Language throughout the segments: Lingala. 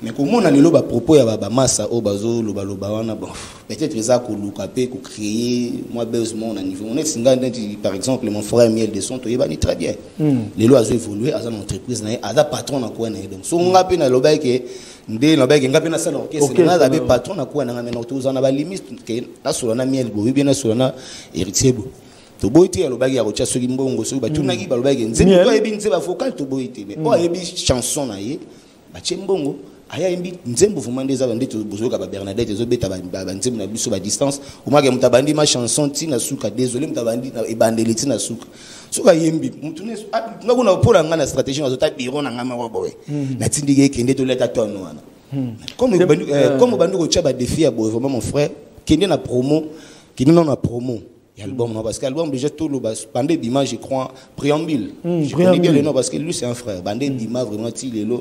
mais comment on a le propos ya ba massa au bazo lo ba wana bon peut-être ça ko lukape ko créer moi besoin on a niveau on est singa par exemple mon frère Miel de son to yebani très bien les lois ont évolué à une entreprise na ada patron na ko na donc so ngapi na loba ke ndé na ba ke ngapi na sala orchestre na da patron na ko na ngana to za na ba limite ke na solo na Miel bo bien na solo na héritier bo to boiti ya loba ya ko tcha soki mbongo so ba tunaki ba loba ke nzembo to yebi nzeba vocal to boiti mais o yebi chanson na ye ba chembongo aya imbi nzembo vumande za bandito bozoka ba Bernadette zo beta ba nzembo na biso ba distance o maka mutabandi ma chanson tina suka désolé mutabandi na ebandeli tina suka suka yembi mutune ngakuna pora ngana stratégie na zota biro na ngama wa boy na tindike kende to leta tono wana comme bandu ko tchaba défi ya boy vraiment mon frère kende na promo kende na promo l'album non parce que l'album déjà tout le bandé d'image je crois préambule je connais bien le nom parce que lui c'est un frère bandé d'image vraiment il est là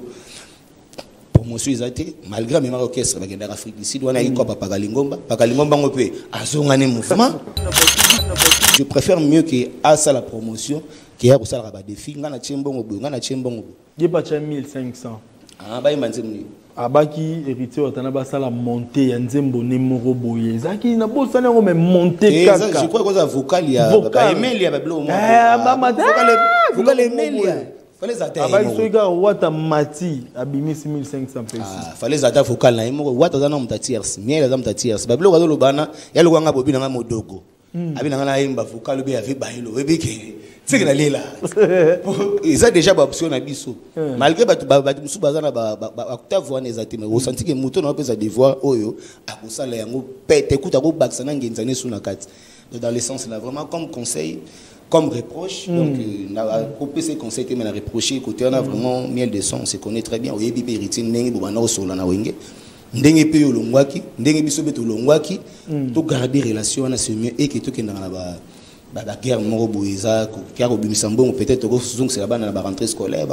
promotion exacté malgré même orchestre avec dans Afrique du Sud on a eu quoi papa Kalingomba ngopé azongane mouvement je préfère mieux que à ça la promotion qui a pour ça la défi ngana tchembongo il pas 1500 ah ba imanzemni abaki héritier otana basa la montée ya nzembo ne moko boye zaki na bosa na ngome montée kaka je crois que ça vocal ya ba email ya ba blo mo vocal email ya fallait zata abaki soiga wata mati abimi 6500 pesos fallait zata vocal na moko wata za na mtatiers miela za mtatiers ba blo ka lo bana ya lo kwanga bobi na modogo abina ngana yimba vocal be ya ve bailo ebike c'est que là et ça déjà ba option na biso malgré ba musu bazana ba octave wana ezati mais ressenti que moto na pesa des voix oyo akosala yango pete kuta ko baksana ngenzane suna kati dans le sens là vraiment comme conseil comme reproche donc na couper ces conseils que mais na reprocher côté on a vraiment Miel de son on se connaît très bien oyebi pe héritier ndenge bobana osola na wenge ndenge pe olongwaki ndenge biso beto olongwaki to garder relation na c'est mieux et que to kendanga na ba la guerre moro boiza car au bimisambon peut-être que zong c'est là-bas dans la rentrée scolaire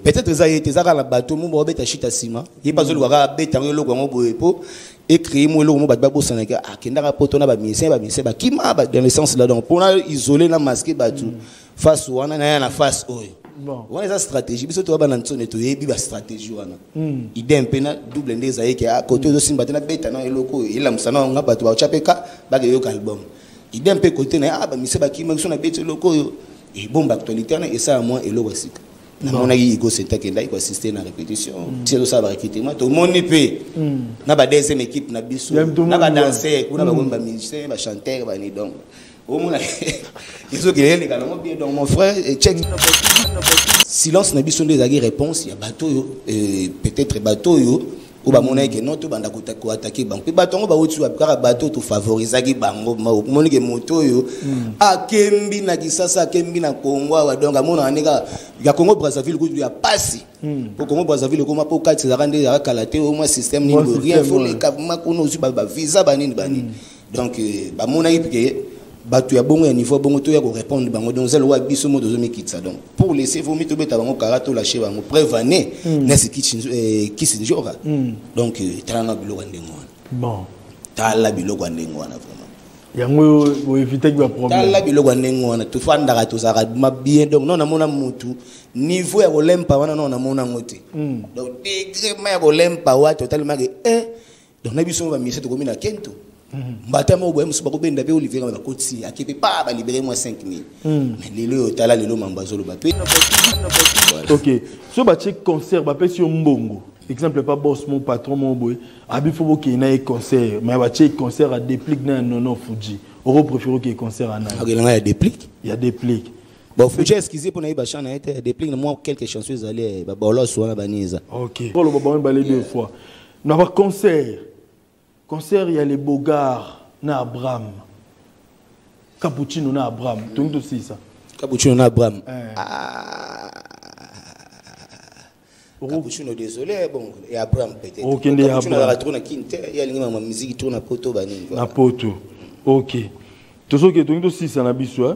peut-être ça été ça la bateau mo bo beta chita sima il pas le wara beta ngelo kwa mo boepo écrit mo lo mo ba bo sanaka akenda ka poto na ba mise ba kima ba dans le sens là donc pour isoler la masquer batu face wana na face oyo bon on a stratégie biso to ba na ntone to yebi ba stratégie wana idée pena double ndeza yeke a côté de simba tena beta na eloko ila musana nga batu ba chapeka ba ke yo album idée pe côté na ba mise ba kima so na beta eloko yo et bombe actualité na et ça moi eloko sika na mona yi go senta ke ndai ko assister na répétition tiro ça ba recrutement to moni pe na ba deuxième équipe na biso na ba danser kuna ba bomba musicien ba chanteur ba ni donc au moins ils ont gagné également bien donc mon frère check silence na biso des réponse il y a bateau peut-être bateau yo ou ba mona ke non to banda ko attaquer bango pe bateau ba otu aka bateau to favoriser ki bango moni ke moto yo akembi na kisasa akembi na Congo wa donc amona anika ya Congo Brazzaville ko ya pasi pour Congo Brazzaville ko ma po 4 zarande ya kalaté au moins système ni rien faut les kavuma kono aussi ba visa banini bani donc ba mona ki batu ya bongo ya niveau bongo to ya ko répondre bango donc zelo wa biso mo dozo mikitsa donc pour laisser vomir to beta bango karato lâcher bango prévaner na ce qui se jora donc tala biloko ndengo bon tala biloko ndengo wana vraiment yango bo éviter ba problème tala biloko ndengo wana to fanda to zara ma bien donc non na mona mutu niveau ya olempa wana non na mona ngote donc degré ma ya olempa wa totalement donc na biso ba mise to komina kento mbata mo boye musuba ko benda pe Olivier ba kotsi akepe pa ba libérer moi 5000 mais lelo tala lelo mambazolo ba pe OK so ba check concert ba pe si mbongo exemple pas boss mon patron mon boy abi faut que na concert mais ba check concert à déplique na non Fuji on préfère que concert à na il y a déplique bon Fuji excusez pour na ba chana était déplique moi quelques chansons aller ba bolo so na baniza OK pour le ba balé deux fois na ba concert il y a les Bogards na Abraham Cappuccino na Abraham tout aussi ça Cappuccino na Abraham Cappuccino désolé bon et Abraham peut-être Cappuccino la tourne na Kinte il y a l'ingénieur ma musique tourne na poto bani na poto OK tout ce que tout aussi ça na biso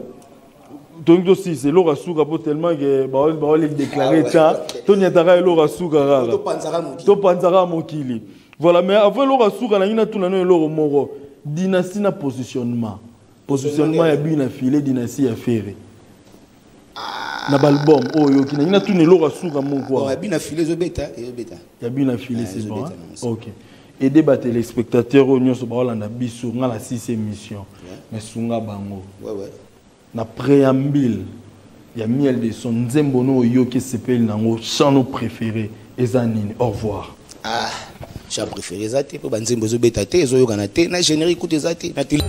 tout aussi c'est l'ora souka pour tellement que ba les déclarer ça tout nyataka l'ora souka to panzara mokili. Voilà, mais avant l'ora souka na ina tout na no l'ora moro dynastie na positionnement ya bien affilé dynastie ya ferré na album oh yo kina ina tuni lo rasuka mon quoi bon bien affilé zo beta ya bien affilé c'est bon OK et débat téléspectateurs on nyonso ba olanda biso nga la 6 émission mais sunga bango ouais na préambule ya miel de son nzembo no yo ki sepel nango chant préféré ezanine au revoir j'ai préféré ça te pour banzembo zo beta te zo yo kana te na générique écoute ça te na télé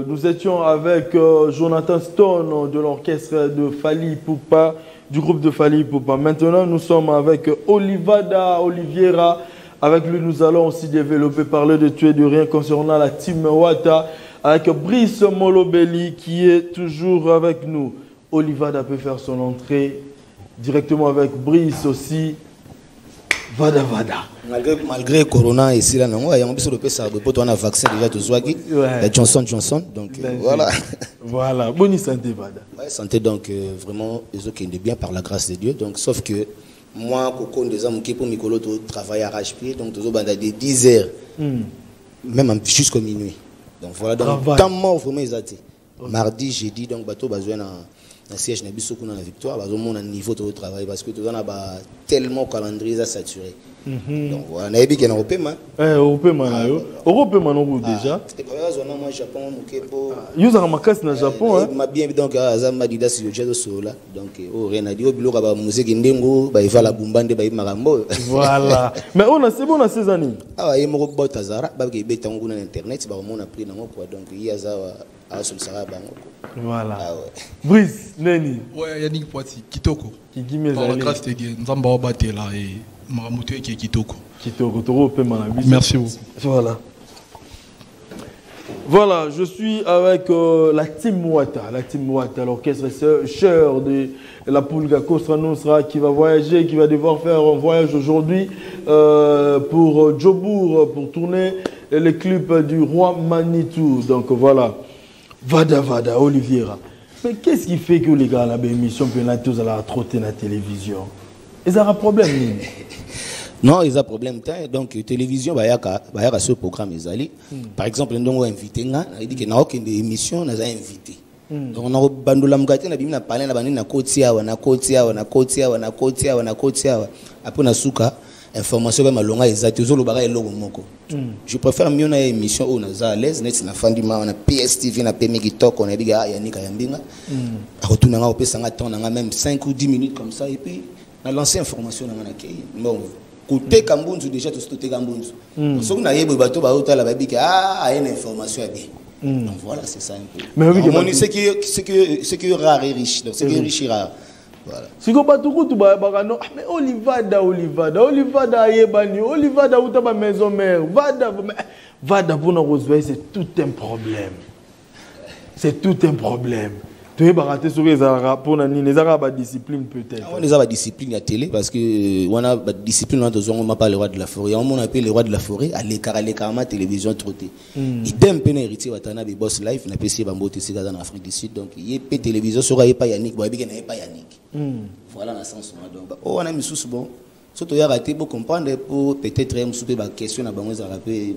Nous étions avec Jonathan Stone de l'orchestre de Fally Ipupa, du groupe de Fally Ipupa. Maintenant, nous sommes avec Oliviera. Avec lui, nous allons aussi développer, parler de tout et de rien concernant la team Wata. Avec Brice Molobeli qui est toujours avec nous. Olivada peut faire son entrée directement avec Brice aussi. Vada. Malgré Corona et si là non, il y a un peu de ça pour ton vaccin déjà de Zwagi, la Johnson donc voilà. Voilà, bonne santé Vada. Ouais, santé donc vraiment les autres qui est bien par la grâce de Dieu. Donc sauf que moi Coco des hommes qui pour Mikolo travailler à arrache-pied donc toujours banda de 10 heures. Même jusqu'au minuit. Donc voilà donc tant mort vraiment exact. Mardi, jeudi donc bateau besoin na siège na biso kuna na victoire bazo mon niveau de travail parce que tout ça na ba tellement calendrier saturé. Donc voilà na ebi kena opema opema na yo opema no déjà c'était pas zona moi Japon mukepo yo za makasi na Japon hein ma bien donc azama didas yo jedo sola donc o rena dio biloko ba musique ndengo ba ivala bumbande ba makambo voilà mais on a c'est bon na ces années yemo ko bota zara ba ke beta nguna na internet ba mona prix nango quoi donc yaza voilà. Brice, Neni. Ouais, Yannick Poiti, Kitoko. Par la grâce de Dieu, nous avons battu là et Maramoto qui est Kitoko. Kitoko, merci beaucoup. Voilà, je suis avec la team Wata, l'orchestre cher de la Pulga Costa Nostra qui va voyager, qui va devoir faire un voyage aujourd'hui pour Djobour, pour tourner les clips du roi Manitou. Donc voilà. Vada, Oliviera. Mais qu'est-ce qui fait que les gars, la émission, puis là, tous à la trotter dans la télévision? Ils ont un problème. Non, ils ont un problème. Donc, la télévision, il y a ce programme. Par exemple, nous avons invité, il dit qu'il n'y a aucune émission, nous avons invité. Donc, on a bandola mgate, on a parlé, on a kotia. Après, on a souka. Information ba malonga ezati zo lobaka eloko moko. Je préfère mieux na émission où on a à l'aise net na fandima on a PSTV na PMG Talk on a dit Yannick Ayambinga. Retourner nga opesa nga temps nga même 5 ou 10 minutes comme ça et puis na lancer information na na kei. Bon côté Kambunzu déjà tout côté Kambunzu. Donc so na yebo bato ba otala ba bika a une information bien. Donc voilà c'est ça un peu. Mais oui, c'est que rare et riche donc c'est que riche et rare. Voilà. Si vous avez tout mais Olivada yebani, Olivada ou ta maison mère, Vada pour nous rejoindre, c'est tout un problème. C'est tout un problème. Tu es baraté sur les Arabes pour les Arabes discipline peut-être. On les a discipline à télé parce que on a discipline on m'a pas le roi de la forêt, on appelle le roi de la forêt à l'écart ma télévision trotté. Il t'aime peine héritier watana be boss life na PC bambote c'est en Afrique du Sud donc il y a télévision sur pas Yannick, boy bien pas Yannick. Voilà dans sens donc on a mis sous bon. Surtout y a raté pour comprendre pour peut-être un souper ba question na bango za rapper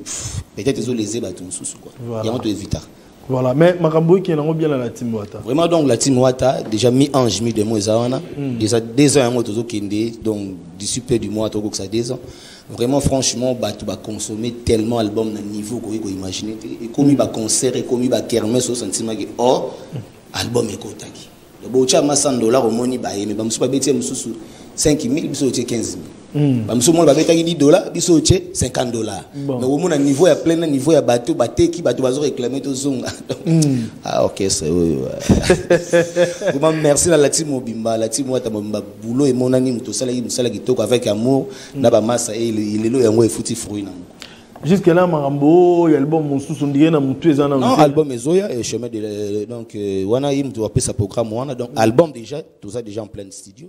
peut-être ils ont lésé ba tout sous quoi. Il y a on te éviter. Voilà, mais Makambo qui est bien la team Wata. Vraiment, donc la team Wata, déjà mi-ange, mi-démon, déjà 2 ans, donc d'ici peu du mois, ça 2 ans. Vraiment, franchement, tu vas consommer tellement d'albums à niveau que vous imaginez. Et comme il va concert, et comme il va kermesse au sentiment que, oh, album est kotaki. Donc, tu as $100 au money, mais je ne suis pas bêtise, 5 000, je suis 15 000. Je suis $10, je suis $50. Mais au moins, niveau est plein, niveau est bateau, qui va réclamer tout ça. Ah, ok, c'est oui. Vraiment, merci à la team Mobimba, la team Wata Mobimba, boulot et mon ami, tout ça, qui toque avec amour, n'a pas masse, et il est là, et on est foutu fruit. Jusque là, Marambo, l'album Monsous, on dirait que non, album Ezoya et chemin de donc wana im doit appeler sa programme wana donc album déjà tout ça déjà en plein studio.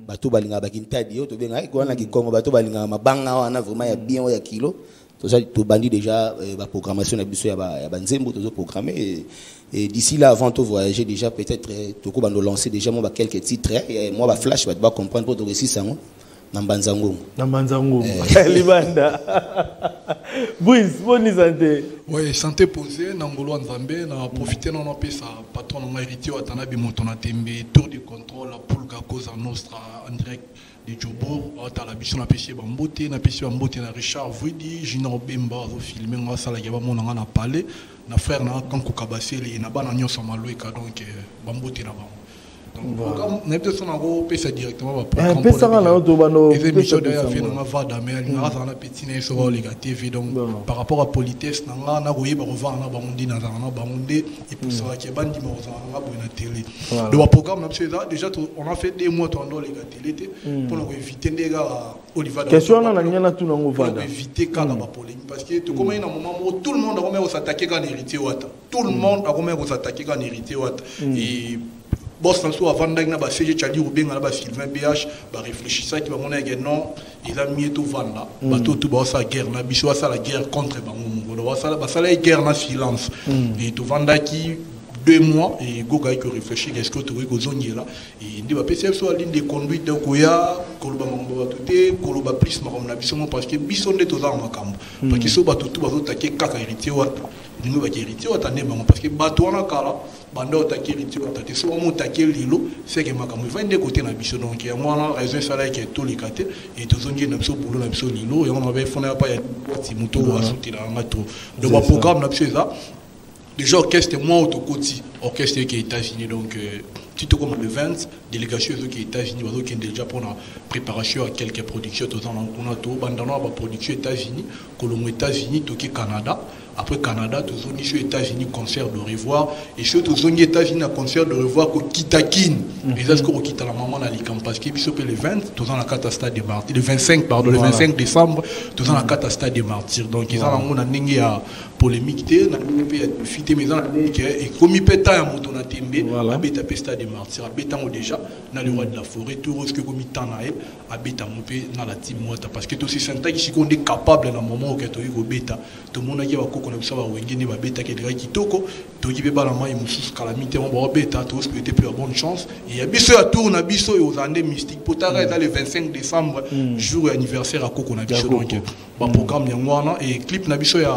Bato balinga bakinta dio to benga ko wana ki Congo bato balinga mabanga wana vraiment ya bien ya kilo. Tout ça to bandi déjà la programmation na biso ya ba nzembo to programmer et d'ici là avant de voyager déjà peut-être to ko bando lancer déjà moi quelques titres et moi ba flash va comprendre pour to réussir ça. Nambanzango. Nambanzango. Libanda. Brice, bonne santé. Oui, santé posée. Nangolo Nzambe, na profité na sa patron na héritier watana bi motona tembe tour du contrôle pour la cause nostra en direct de Djobo. Ata la biso na pêché bambote na Richard Vuidi, Junior Bemba zo filmer nga sala ya ba mona na palais na frère na Kanko Kabaseli na bana nyoso maloika donc bambote na ba. Donc, on a besoin de faire directement par exemple. Les émissions d'ailleurs viennent en avoir d'amel, on a un petit nez sur les TV donc par rapport à politesse, on a envoyé par revoir na bamundi na zana bamundi et pour ça qui est bandi mo zana pour une télé. Le programme déjà on a fait des mois dans les télé pour éviter des gars Olivier. Question na nyana tout nango vada. Pour éviter quand la polémique parce que comme il y a un moment où tout le monde a remis s'attaquer quand héritier wata. Tout le monde a remis s'attaquer quand héritier wata et boss François avant d'agna ba CG Chali ou bien ba Sylvain BH ba réfléchir ça qui va monnaie que non il a mis tout vendre ba tout ba sa guerre na biso ça la guerre contre ba ngo ba ça la guerre na silence et tout vendre qui 2 mois et goga qui réfléchir est-ce que tu veux que zone là et ndi ba PCF soit ligne de conduite donc ya koloba mambo tuté koloba plus na biso parce que biso nde to za makambo parce que so ba tout ba attaquer kaka héritier wa ningo ba héritier wa tane bango parce que bato wana kala bando attaquer héritier wa tate so mo attaquer lilo c'est que makambo va de côté na biso donc ya mwana raison ça qui est tout les kate et to zongi na biso boulot na biso lilo et on avait fondé pas ya timuto wa soutenir ngato donc ba programme na biso ça déjà orchestre moi autocoti orchestre qui est États-Unis donc tout comme le 20 délégation qui est États-Unis qui est déjà pour la préparation à quelques productions tout on a tout bandana ba production États-Unis Colombo États-Unis Tokyo Canada après Canada tout zone sur États-Unis concert de revoir et surtout zone États-Unis un concert de revoir ko Kitakin et ça ce qu'on quitte la maman à l'icam parce que biso le 20 tout dans la carte stade des martyrs le 25 pardon le 25 décembre tout dans la carte stade des martyrs donc ils ont on a ningi à polémique na pe fité maison et comme peta ya moto na tembe abeta pe stade des martyrs abeta mo déjà na le roi de la forêt tout ce que comme tana e abeta mo pe na la team mota parce que tout c'est senta qui qu'on est capable na moment où que to go beta tout monde qui va ko na biso ba wengeni ba beta ke de kitoko to ki be ba la mai mususu calamité on ba beta tout ce que était plus bonne chance et ya biso ya tour na biso et aux années mystiques potara est le 25 décembre jour anniversaire à koko na biso donc ba programme ya ngwana et clip na biso ya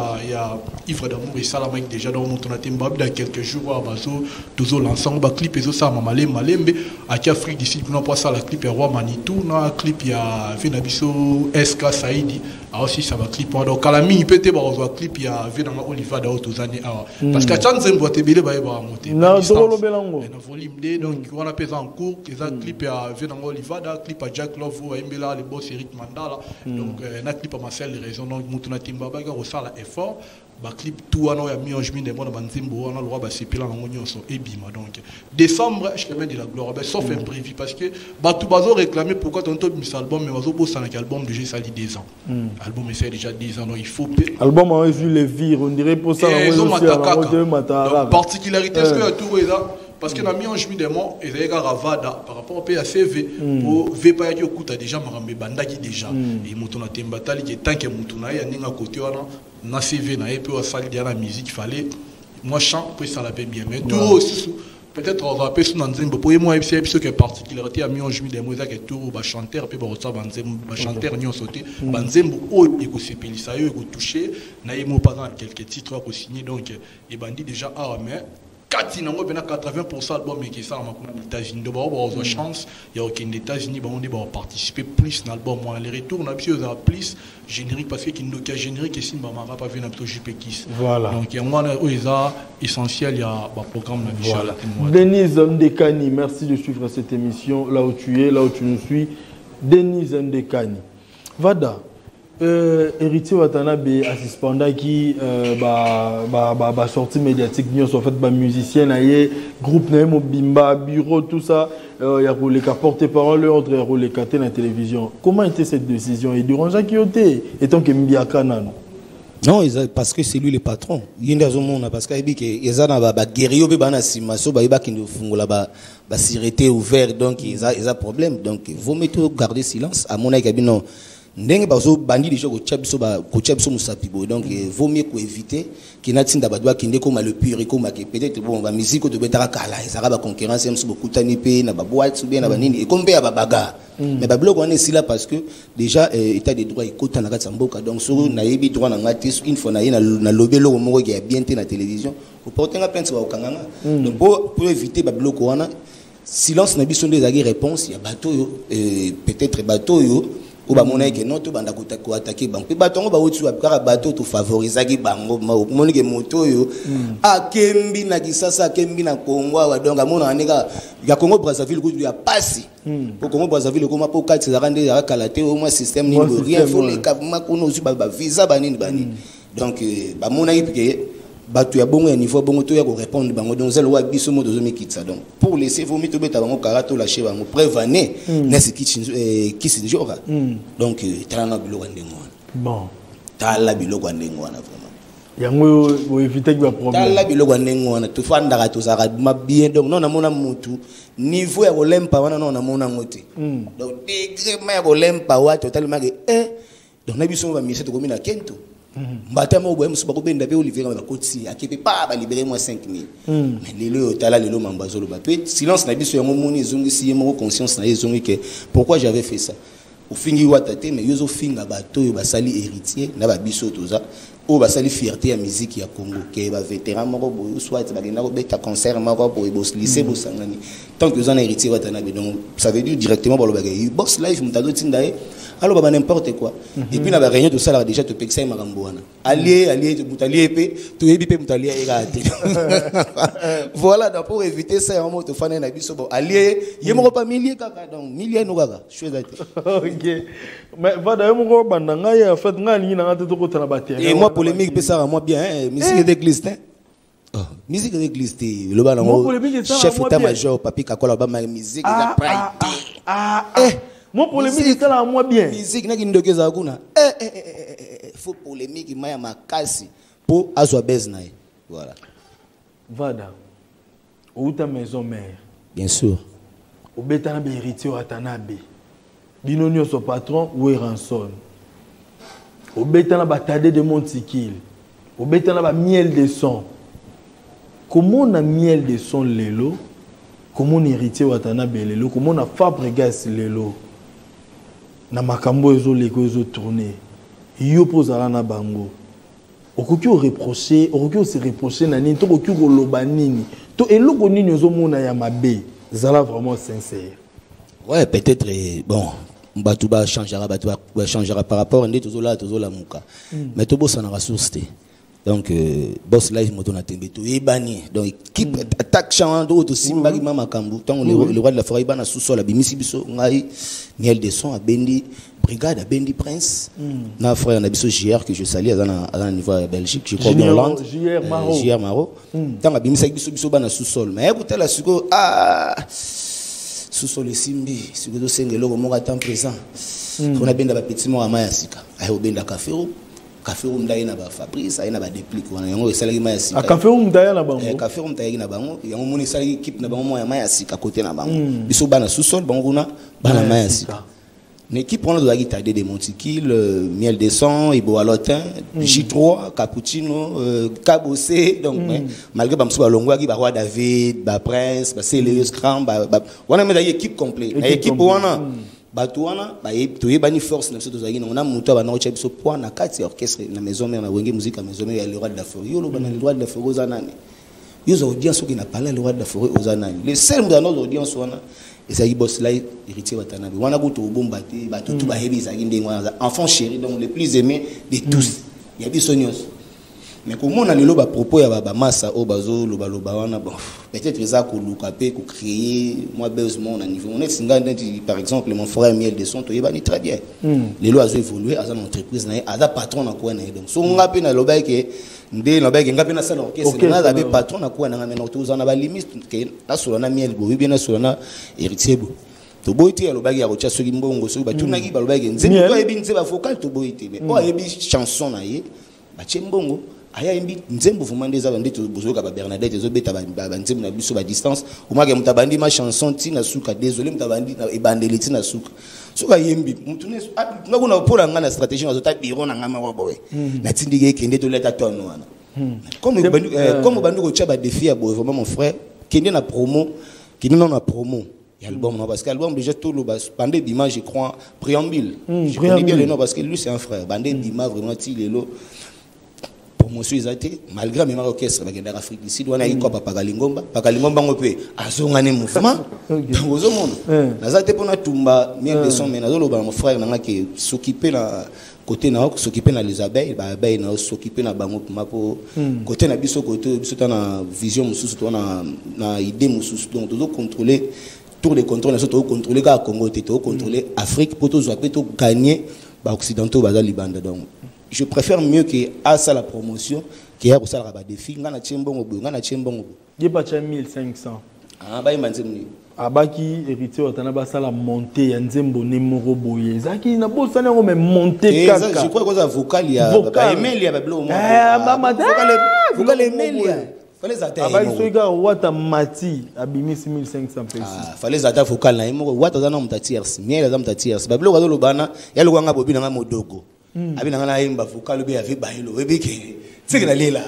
Ivre d'amour et Salamik déjà dans mon temba dans quelques jours à bazo toujours l'ensemble ba clip et ça mamale malembe à Afrique d'ici nous pas ça la clip ya roi Manitou na clip ya Venabiso SK Saidi aussi ça va clip donc kalami peut-être ba clip ya Venanga Oliva da autres années parce que chance doit te belé ba monter na dolo belango na volume 2 donc on a pesé en cours les clip ya Venanga Oliva da clip à Jack Love ou Mbela le boss Eric Mandala donc na clip à Marcel les raisons donc mutuna timba ba au ça effort ba clip tout ano ya mi de bona banzimbo ana loi ba sepela na ngonyoso ebima donc décembre je mets de la gloire ben sauf imprévu parce que ba tout bazo réclamer pourquoi ton top mis album mais bazo bossa na album déjà ça dit 10 ans album c'est déjà 10 ans donc il faut album a vu les vire on dirait pour ça la particularité ce que tout est là parce que na mi en juillet des mois et les gars ravada par rapport au PACV pour vepa ya okuta déjà marambe bandaki déjà et mutuna tembatali qui tant que mutuna ya ninga côté wana na CV na et puis au salle de la musique fallait moi chant puis ça la paie bien mais tout aussi peut-être on va appeler sous nanzembo pour moi c'est ce que particularité a mis en juillet des mois que tout ba chanteur puis ba ça banzembo ba chanteur nyo sauter banzembo o eko sepelisa yo eko toucher na yemo pas dans quelques titres ko signer donc les bandits déjà mais 80% album qui sont aux États-Unis. Donc, on a chance, il y a aucun États-Unis, on va participer plus dans l'album. Les retours, on a plus générique parce qu'il y a générique et si on n'a pas vu un JPKIS. Voilà. Donc, il y a essentiel, il y a un programme. Voilà. Denise Ndekani, merci de suivre cette émission là où tu es, là où tu nous suis. Denise Ndekani. Vada. Héritier Watanabe assistant qui sortie médiatique nous en fait musicien groupe Bimba bureau tout ça il y a les porte-parole entre les catés dans la télévision. Comment était cette décision et durant Jacques Yoté étant que Mbiaka nano Non, parce que c'est lui le patron. Il y a un monde parce qu'il y a un guerrier qui est simaso, qui est sécurité ouvert, donc il y a un problème. Donc il faut garder silence. À mon avis, non. Ndenge bazo bandi déjà ko tchabiso musapibo, donc il vaut mieux éviter qu'il n'a tinda badwa kinde comme le pire comme peut-être bon ba musique de betara kala ezara ba concurrence même beaucoup tani pe na ba boîte ou bien na ba nini et comme pe ba baga mais ba blog on est ici là parce que déjà état des droits ikota na katsa mboka, donc sur na yebi droit na ngati une fois na lobelo mo qui a bien té na télévision pour porter un plainte ba okanganga. Donc pour éviter ba blog wana silence na biso des réponses, il y a bateau peut-être bateau yo ou ba mona ke non to banda ko attaquer banque pe batongo ba otu ba bateau to favoriser ki bango moni ke moto yo akembi na kisasa akembi na Congo wa donc amona aneka ya Congo Brazzaville ko ya pasi pour Congo Brazzaville ko ma po kati za rande ya kalaté au moins système ni rien faut les kavuma ko no ba visa banini bani donc ba mona ke batu ya bongo ya niveau bongo to ya ko répondre bango donc zelo wa biso mo dozo mikitsa donc pour laisser vomit to beta bango karato lâcher bango prévaner nest qui se jora donc tala biloko ndengo bon tala biloko ndengo na vraiment yango bo éviter que ba problème tala biloko ndengo na to fanda to za ma bien donc non na mona mutu niveau ya olempa wana non na mona ngote donc degré ma ya olempa wa totalement donc na biso ba mise to komina kento Batama ou musu bako benda pe Olivier ba koti akepe pa ba libérer moi 5000 mais lelo tala lelo mambazolo ba pe silence na biso yango moni zongi si yemo conscience na zongi que pourquoi j'avais fait ça au fingi watate mais yozo finga bato yo basali héritier na ba biso toza o basali fierté ya musique ya Congo ke ba vétéran moko boyo soit ba genda ko beta concert moko boyo boss lycée bosangani tant que zana héritier watana be donc ça veut dire directement ba lo bagay boss live mutado tindae alors bah n'importe quoi et puis na ba réunion de ça là déjà te pexai makambo wana allié mutalié pe to yebi pe mutalié erate voilà donc pour éviter ça on te fané na biso bon allié yemo pas millier kaka donc millier no kaka chose OK mais va d'ailleurs mon bandanga ya fait ngani na ngate to ko tana ba terrain et moi polémique pe ça moi bien musique d'église musique d'église le bana chef état-major papi kakola ba musique la pride mon polémique est là moi bien musique na kindokeza kuna faut polémique maya makasi pour azwa bezna voilà vada ou ta maison mère bien sûr au betana be héritier atanabe binonio son patron ou ranson au betana batade de montikil au betana ba miel de son comment on a miel de son lelo comment on héritier watanabe lelo comment on a Fabregas lelo na makambo ezo leko ezo tourner yo pozala na bango okoki o reprocher okoki o se reprocher na nini to okoki ko loba nini to eloko nini ezo mona ya mabe zala vraiment sincère ouais peut-être bon batuba changera par rapport à tozola muka mais to bossa na ressource te donc boss live moto na tembe to ebani donc équipe attaque chando to simbagi mama kambu tant le roi de la forêt bana sous-sol abimisi biso ngai miel de son abendi brigade abendi prince na frère na biso JR que je salue à niveau de Belgique je crois bien Hollande JR Maro tant abimisi biso bana sous-sol mais écoutez la suko sous-sol simbi suko to sengelo mo ka temps présent on a benda ba petit mo amaya sika ayo benda kafero café room d'ailleurs na Fabrice aina ba déplique wana yango esalaki ma yasika café room d'ailleurs na bango café room d'ailleurs na bango yango moni esalaki équipe na bango moya ma yasika côté na bango biso bana sous-sol bango kuna bana ma yasika une équipe on doit guitare de Montikil miel de sang ibo alotin J3 cappuccino cabossé donc malgré bamso balongwa ki ba roi David ba prince ba Célius Cram ba wana mais équipe complète na équipe wana Batouana, tu es bani force na biso on a muto ba na ocha biso point na kati orchestre na maison mère na wenge musique maison mère le roi de la forêt yo lo bana le roi de la forêt ozanani yo audience qui n'a parlé le roi de la forêt ozanani le seul dans nos audience wana et ça y boss là héritier watanabe wana ko to bomba te ba tout ba hebi za ngende ngwana enfant chéri donc le plus aimé de tous il y a biso nyos mais comment on a le propos ya ba massa o bazo lo ba wana bon peut-être ça ko luka pe ko créer moi besoin na niveau on est singa par exemple mon frère miel de son to yebani très bien les lois ont évolué à une entreprise na ada patron na ko na donc so ngapi na loba ke ndé na ba ke ngapi na sala orchestre na da patron na ko na ngana to za na ba limite ke na solo na miel bo bien na solo na héritier bo to boiti ya loba ya ko tcha soki mbongo so ba tunaki ba loba ke nzembo to yebi nzeba vocal to boiti mais o yebi chanson na ye Bachembongo aya imbi nzembo vraiment des abandi to bozoka ba Bernadette zo beta ba nzembo na biso ba distance au moins que mutabandi ma chanson tina suka désolé mutabandi na ebandeli tina suka suka yembi mutune ngakuna pora ngana stratégie na zota biro na ngama wa boy na tindike kende to leta tono wana comme bandu ko tchaba défi à boy vraiment mon frère kende na promo kende na promo l'album parce que l'album déjà tout le bandé d'image je crois préambule je connais bien le nom parce que lui c'est un frère bandé d'image vraiment tilelo promotion exacté malgré même orchestre avec la Afrique du Sud on a eu quoi Pakalingomba ngopé azongane mouvement dans au monde nazate pona tumba miel de son mais nazolo ba mon frère nanga qui s'occuper na côté na s'occuper na les abeilles ba abeilles na s'occuper na bango pour côté na biso côté biso na vision mususu to na idée mususu donc to contrôler tour de contrôle na surtout contrôler ka Congo to contrôler Afrique pour to gagner ba occidentaux ba libanda donc je préfère mieux que à ça la promotion qui a ça la défi ngana tchembongo ngana tchembongo il pas 1500 ah ba imanzemni abaki héritier otana ba ça la montée ya nzembo nemoro boye zaki na bosa na ngome monter kaka je crois que ça vocal ya ba email ya ba blo mo vocal email ya fallait atta abaki soika wata mati abimi 6500 pesos fallait atta vocal na emo wata za na mtatiers miel za mtatiers ba blo ka lobana ya lokanga bobi na modogo abina ngana yimba vocal be ave bailo webike c'est que la lela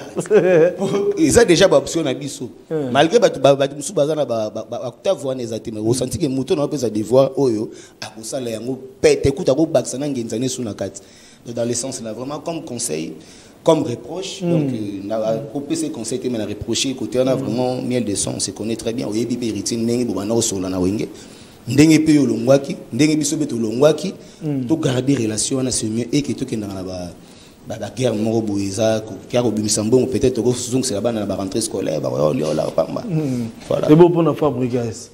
ils ont déjà option na biso malgré batu musu bazana ba akuta voix exactement au senti que muto na pesa des voix oyo akosala yango pete ekuta ko baksana ngenzane suna kati dans le sens là vraiment comme conseil comme reproche donc pour PC conseil que mena reprocher côté on a vraiment miel de son on se connaît très bien au yebi héritier ndenge bobana osola na wenge ndenge pe yo longwaki ndenge biso beto longwaki to garder relation na c'est mieux et que to kenda na ba guerre moko boeza ko bimisa mbongo peut-être ko zong c'est la bana na ba rentrée scolaire ba la pamba voilà c'est bon pour na Fabrigas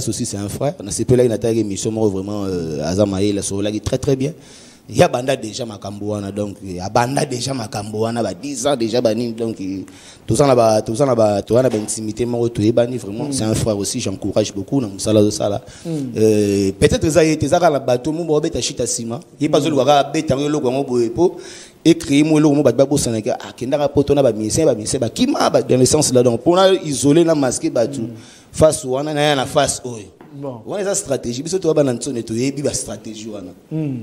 aussi c'est un frère na c'est là il a taillé mission vraiment azamaye la sur là très très bien il y a banda déjà makamboana donc il y a banda déjà makamboana ba 10 ans déjà bani donc tout ça na ba intimité mo to ebani vraiment c'est un frère aussi j'encourage beaucoup na musala de sala peut-être ça été ça la bateau mo beta chita sima il pas zo waka beta ngelo ngo boepo écrit mo lo mo ba bosana ka akenda poto na ba mission ba kima ba dans le sens là donc pour isoler la masquer bateau face wana na face oyo bon on a une stratégie biso to ba na ntone to yebi ba stratégie wana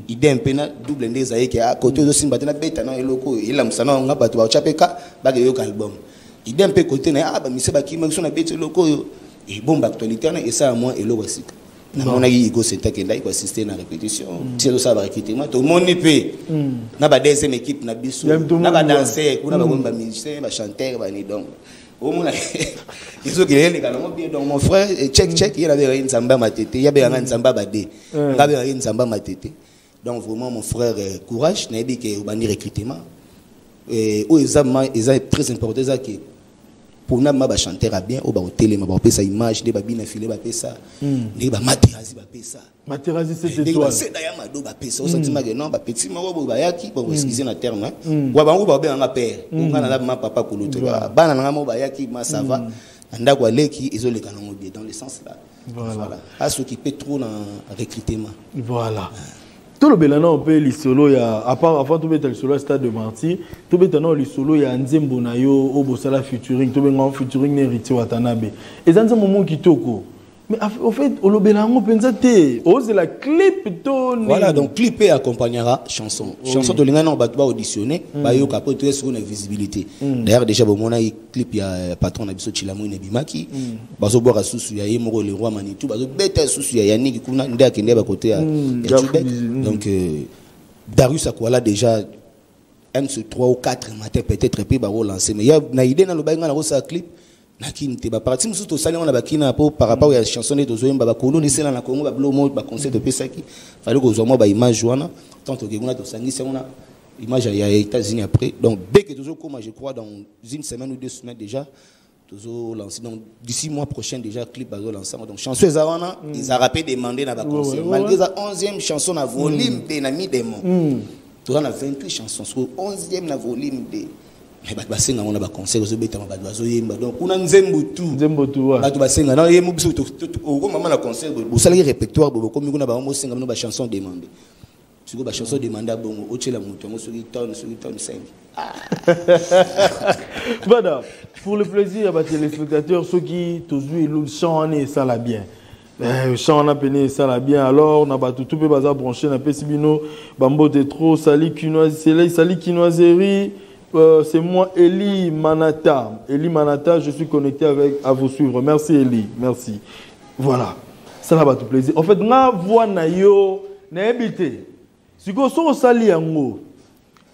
idée mpena double ndeza yeke a côté de simba tena beta na eloko ila musana nga bato ba chapeka ba ke yo album idée mpe côté na ba mise ba kima so na beta eloko et bombe actualité na et ça moi eloko sika na mona yi go senta kenda ko assister na répétition tiro ça ba recrutement to moni pe na ba deuxième équipe na biso na ba danser kuna ba bomba musicien ba chanteur ba ni donc au moins ils ont gagné les gars bien donc mon frère check il avait une samba matete il y avait une samba badé il avait une samba matete donc vraiment mon frère courage n'a dit que bani recrutement et au examen est très important ça que pour na ba chanter bien au ba hôtel ma ba pesa image de ba bina filé ba pesa ne ba materazi ba pesa materazi c'est toi c'est d'ailleurs ma do ba pesa au sentiment que non ba petit ma bo ba yaki pour excuser na terme wa bango ba be nga père on na ma papa kuluto bana nga mo ba yaki ma ça va anda kwa leki ezole kana mo bien dans le sens là voilà à s'occuper trop dans recrutement voilà tout le belana on peut les solo ya avant tout le solo stade de martyr tout maintenant les solo ya nzembo na yo obosala featuring tout benga featuring héritier watanabe et ça moment kitoko mais au fait le belango pensa te c'est la clip to voilà donc clip et accompagnera chanson de lingana ba auditionner ba yo capote sur une visibilité d'ailleurs déjà bon on a clip ya patron na biso Chilamu ne bimaki bazo boka susu ya yemoko le roi Manitou bazo beta susu ya Yannick kuna ndia kende ba côté ya Tubek donc Darius Akwala déjà 3 ou 4 matin peut-être puis ba relancer mais il y a na idée na lo ba ngana ko sa clip nakini te ba parti musu to sali on ba kina po par rapport à chanson de zoyemba ba kolo ni sela na Congo ba blomo ba concert de pesaki fallait ko zoma ba image wana tant que ngona to sangisa on a image ya États-Unis après donc dès que toujours comme je crois dans une semaine ou 2 semaines déjà toujours lancé donc d'ici mois prochain déjà clip bazo lancer donc chanson ezawana ils a rappé demandé na ba concert malgré la 11e chanson na volume de na mi demo to na 28 chansons sur 11e na volume de mais basenga on a ba concert zo beta ba bazo yemba donc kuna nzembo tu bato basenga na yembo biso to ko mama na concert bo salaki répertoire bo komi kuna ba mo senga no ba chanson demandé Tu vois, la chanson demande à bon, au tché la mouton, sur les tonnes 5. Voilà, pour le plaisir, les téléspectateurs, ceux qui tous le chant ça la bien. Le chant on a peine ça la bien. Alors, on a tout peut bazar branché, on a Pessibino, Bambo de trop, Sali Quinoiserie. C'est moi, Eli Manata. Eli Manata, je suis connecté à vous suivre. Merci, Eli. Merci. Voilà. Ça va tout plaisir. En fait, na voix na yo, na habité. Si vous avez sali yango,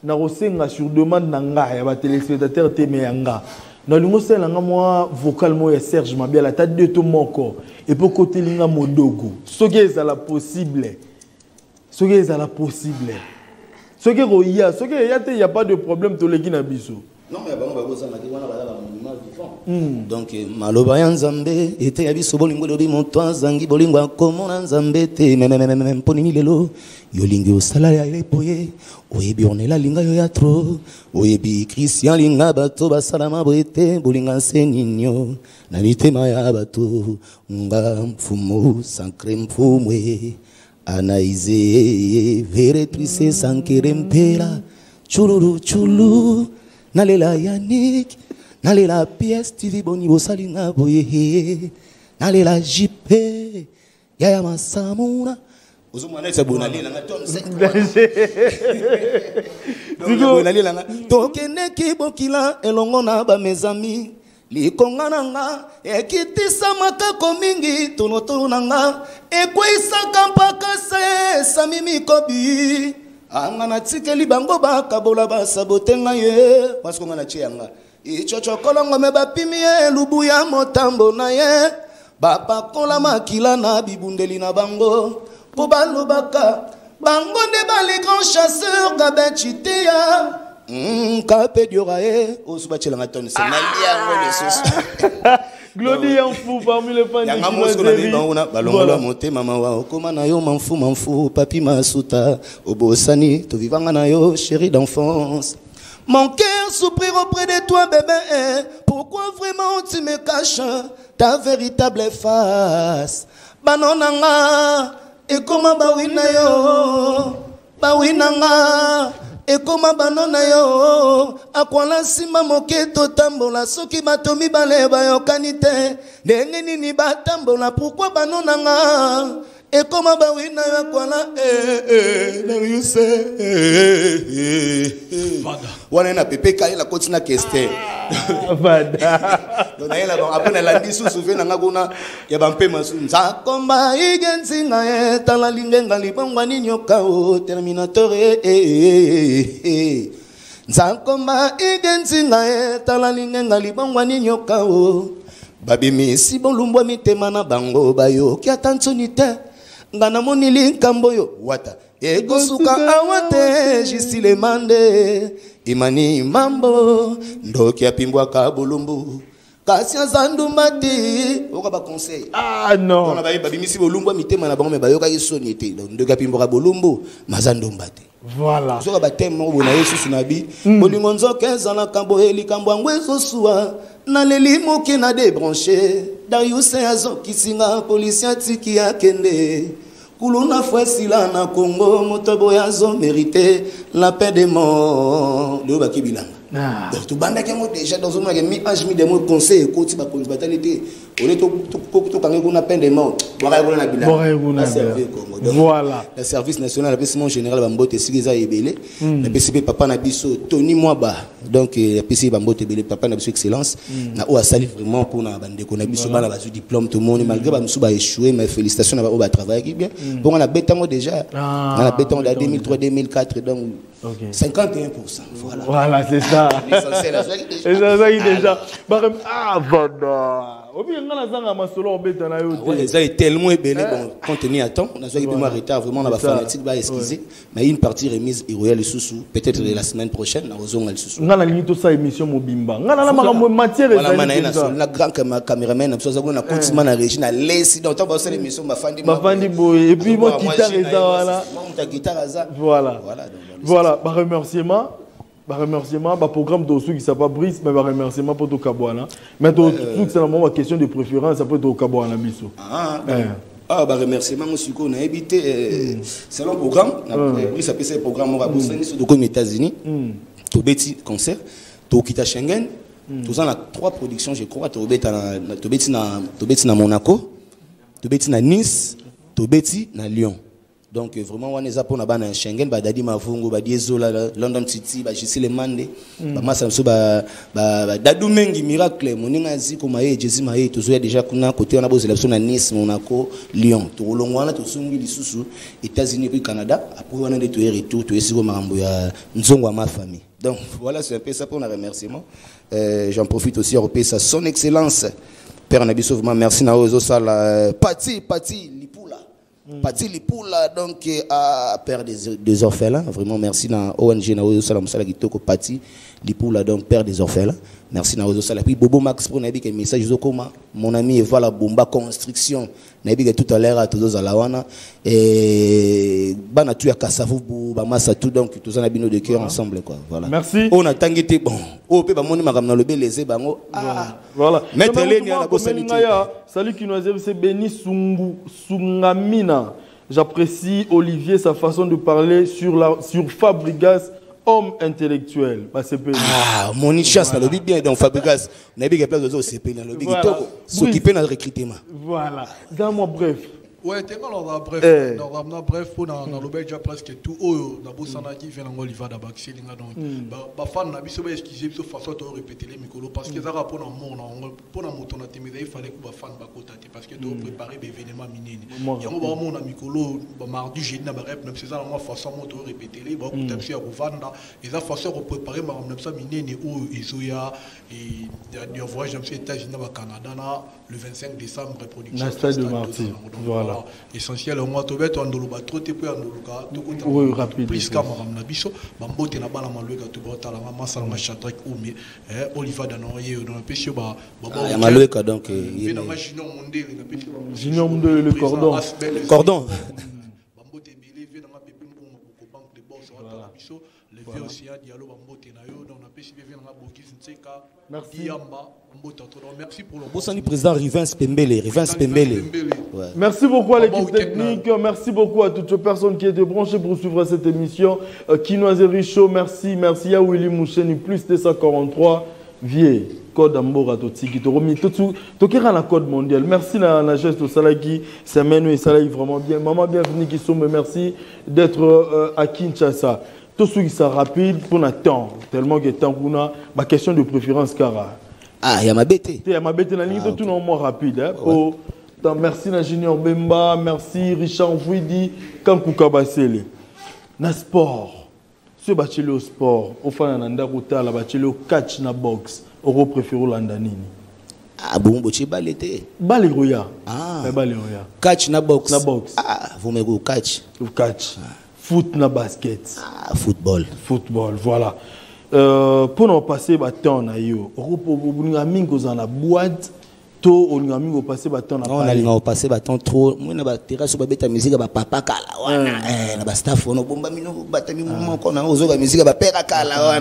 na rosenga sur demande nanga ya ba téléspectateur teme yanga. Na lungo sala nga moi vocalement ya Serge Mabia la tête de tout mon corps et pour côté linga modogo. Soki ezala possible. Soki ezala possible. Soki roya, soki il y a pas de problème to leki na biso. Non mais bon ba boza na ki wana ba monument vivant. Donc maloba ya nzambe ete ya biso bolingo lobi monto zangi bolingo akomona nzambe te même ponini lelo yolingi osala ya lepoye oyebi onela linga yo ya tro oyebi Christian linga bato basalama boete bolinga seninyo na mitema ya bato nga mfumo sacré mfumwe anaize veretrice sankere mpera chululu chulu nalela Yannick nalela pièce TV boni bosalinga boye nalela JP yaya masamuna ozomwana esa bonalela nga tom 5 bonalela nga tokende kibokila elongo na ba mes amis likonga nanga ekitisa makako mingi tonotono nanga ekweisaka mpaka se samimi kobi anga na tikeli bango bakabola basabotenga ye parce que ngana chianga ichocho kolongo me bapimi ye lubu ya motambo na ye bapakola makila na bibundeli na bango po balobaka bango nde bali grand chasseur gabechitia Kapé Diorae, au Subachel Anton, c'est Nalia, Glody en fou parmi les fans de Quinoiserie. Balongola monte mama wa okoma na yo m'en papi masuta obosani to vivanga na yo chérie d'enfance. Mon cœur soupire auprès de toi bébé, pourquoi vraiment tu me caches ta véritable face? Banonanga et comment bawinanga et comment banona yo akwala sima moke to tambola soki batomi bale bayokanite ndenge nini batambola pourquoi banona nga et comment bawina yo akwala you say wana na pepe kai la kotina keste Vada donc na bon après la ndisu souvenir nga kuna ya bampe masu nzakomba igenzinga etala lingenga libongwa ninyoka o terminator nzakomba igenzinga etala lingenga libongwa ninyoka o babimi si bolumbwa mitema na bango bayo kya tansoni te ngana monili nkambo yo wata egosuka awate jisile mande imani mambo ndoki apimbwa ka bulumbu kasi azandumbati okaba conseil non on ba babimisi bolumbwa mitema na bango me bayoka isoni te donc ndoki apimbwa bulumbu mazandumbati voilà soka batemo bona yesu sunabi bolingo nzoka ezana kambo elikambo ngwezo suwa na lelimo ki na débranché Darius azo kisinga policier tiki akende kuluna fwesila na Congo motobo yazo mérité la paix des morts le baki bilanga donc tu banda kemo déjà dans un mi ange mi des mots conseil ko ti ba police batalité on est to kangi kuna peine de mort boka kuna bilanga voilà le service national la PCM général bambote sigiza ebele la PCB papa na biso Tony Mwaba donc la PCB bambote ebele papa na biso excellence na o asali vraiment pour na bande ko na biso bana ba diplôme tout le monde malgré ba musu ba échoué mais félicitations na ba o ba travailler bien bon on a bétango déjà on a bétango de 2003 2004 donc 51%. Voilà, c'est ça. C'est ça qui déjà. Ah, voilà. Ça est tellement ébélé, bon, contenu à temps. On a eu un retard, vraiment, on a fanatique, bah, excusez. Mais une partie remise, il y a le sous-sous. Peut-être la semaine prochaine, on a le sous-sous. On a limité ça émission Mobimba. On a matière. La grande caméraman, on a continué à réagir, on a laissé dans le temps, on a l'émission, ma femme et puis, mon guitare, voilà. Voilà, bah remerciement, bah programme de ceux qui savent pas Brice, mais bah remerciement pour tout Kabouana. Mais tout c'est la question de préférence, ça peut être au Kabouana Bissou. Ah, bah remerciement aussi qu'on a évité. C'est un programme. Oui, ça peut être un programme. On va bosser aux États-Unis. Tout petit concert. Tout quitte Schengen. Tout ça, on a 3 productions, je crois. Tout petit na Monaco. Tout petit na Nice. Tout petit na Lyon. Donc vraiment on est pour na Schengen ba dadi mavungu ba diezola London City ba Gisile Mande ba masamso ba dadu mengi miracle moninga ziko maye Jésus maye tozoya déjà kuna côté on a bozela na Nice Monaco Lyon to longwana to sungi lisusu États-Unis puis Canada après on a de tout retour to esiko marambo ya nzongo ma famille. Donc voilà, c'est un peu ça pour un remerciement. J'en profite aussi à repayer sa son excellence Père Nabiso, vraiment merci na ozo sala Pati Lipula. Pati Lipula, donc à Père des orphelins, vraiment merci na ONG na ozo sala musala kitoko Pati Lipula, donc Père des orphelins. Merci na ozo sala. Puis Bobo Max pour nabi que message zo koma mon ami Eva la bomba construction. Nabi que tout à l'heure à tous alawana et bana tu ya kasavu ba massa tout, donc tous en abino de cœur ensemble quoi. Voilà. Merci. On a tangité bon. O pe ba moni makam na lobe les bango. Voilà. Maître Leni na bosanité. Salut qui nous a c'est Béni Sungamina. J'apprécie Olivier sa façon de parler sur Fabregas, homme intellectuel. Bah, mon chasse na lobi bien dans Fabregas. Na bi que place de CP na lobi kitoko. S'occuper na recrutement. Voilà. Dans-moi bref. Ouais, t'es quand on a bref, bref pour dans déjà presque tout oh na bosana qui vient en Oliva da Baxi linga donc ba fan na biso ba excuser biso façon de répéter les micros parce que ça rapport dans mon pour na moto na temida il fallait que ba fan ba contacter parce que tu préparer des événements minini yango ba mon na micro ba mardi jeudi na ba rep même c'est ça moi façon moto répéter les ba contacter ya kovanda et ça façon de préparer ma même ça minini ou isoya et dernier voyage dans les États-Unis na ba Canada na le 25 décembre reproduction stade de Martyr. Voilà. Essentiel au moins tobet on doluba trop te peu andoluka to oui rapide plus comme na biso bambote na bana maluka to bota la mama sala ma chatrak ou mais Oliva danoye dans le péché ba ya maluka donc il na junior mondé na péché junior mondé le cordon bambote belé vient na pépé mbongo ko banque de boss wa biso le vieux aussi a dialogue bambote na yo dans na péché vient na bokis nseka diamba mbota to merci pour le bossani président Rivens Pembele. Ouais. Merci beaucoup à l'équipe technique, merci beaucoup à toutes les personnes qui étaient branchées pour suivre cette émission. Kinoise Richaud, merci à Willy Moucheni, plus 243, Vieux, code Ambora Totiki, Tokera la code mondial. Merci à la geste au Salaki, Semeno et Salaki vraiment bien. Maman, bienvenue qui sont, merci d'être à Kinshasa. Tout ce qui est rapide pour notre temps, tellement que temps qu'on a, ma question de préférence, Cara. Ah, il y a ma bête. Il y a ma bête, la ligne de tout le monde rapide. Hein. Ouais. Merci à Junior Bemba, merci Richard Fouidi, Kankuka Basele. Na sport, ce bachele au sport, au fan nanda kota la bachele au catch na box, au préféré l'andanini. Ah bon, boche balete. Baleroya. Ah. Baleroya. Catch na box. Na box. Ah, vous me go catch. Catch. Foot na basket. Ah, football. Football, voilà. Pour nous passer le temps, on a mis en boîte. On a mis passer le temps. On a passé le temps trop. On a terrasse sur la musique, papa kala. On a staff, on a bomba mino, batami mouvement qu'on a osé la musique, père kala.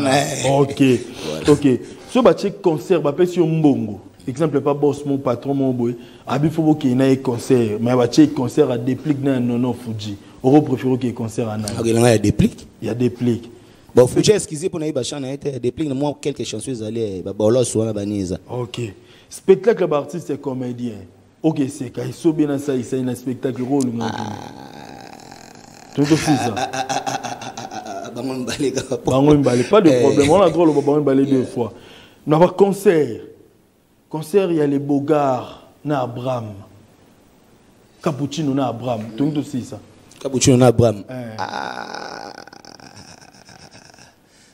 Ok. Ce bâti concert, bapé sur Mbongo. Exemple pas boss mon patron mon boy. Abi faut qu'il y ait concert, mais bâti concert à déplique dans non Fuji. On préfère qu'il y ait concert à Nana. Il y a déplique. Il y a déplique. Bon, faut juste excuser pour naïba chana été déplique moi quelques chansons aller bolo sur la banise. OK. Spectacle artiste et comédien. OK, c'est quand il so bien dans ça, il c'est un spectacle rôle moi. Tout aussi ça. Bangon balé. Bangon balé, pas de problème. On a drôle au bangon balé 2 fois. On a concert. Concert, il y a les Bogards na Abraham. Cappuccino na Abraham. Tout aussi ça. Cappuccino na Abraham.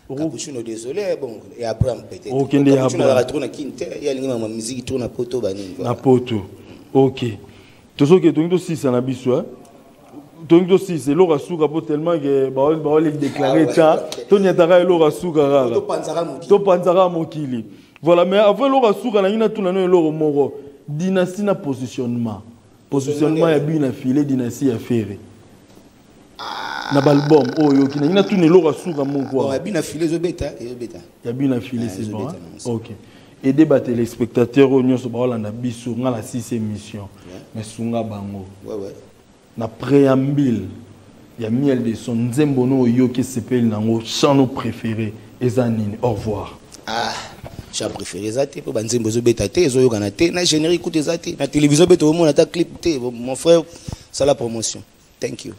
Cappuccino désolé bon et Abraham peut-être. OK, il y a Cappuccino la tourne Kinte, il y a l'ingénieur musique tourne à poto bani. Na poto. OK. Tout ce que tout aussi ça na biso hein. Tout aussi c'est l'ora souka tellement que ba les déclarer ça. Tout nyataka l'ora souka rara. To panzara mokili. Voilà, mais avant l'ora souka na ina tout na no l'ora moro. Dynastie na positionnement. Positionnement ya bien affilé dynastie à faire. Na balbum oh yo kina ina tout ne l'ora souka mon quoi. Bon, ya bien affilé zo beta et beta. Ya bien affilé c'est bon. OK. aider les téléspectateurs au nyonso ba olanda biso nga la 6e émission mais sunga bango na préambule ya miel de son nzembo no yoki sepeli nango chant préféré ezanini au revoir. J'ai préféré ça pour banzembo zo beta te zo yokana te na générique écoute ça te na télévision beto mo na ta clip te mon frère ça la promotion. Thank you.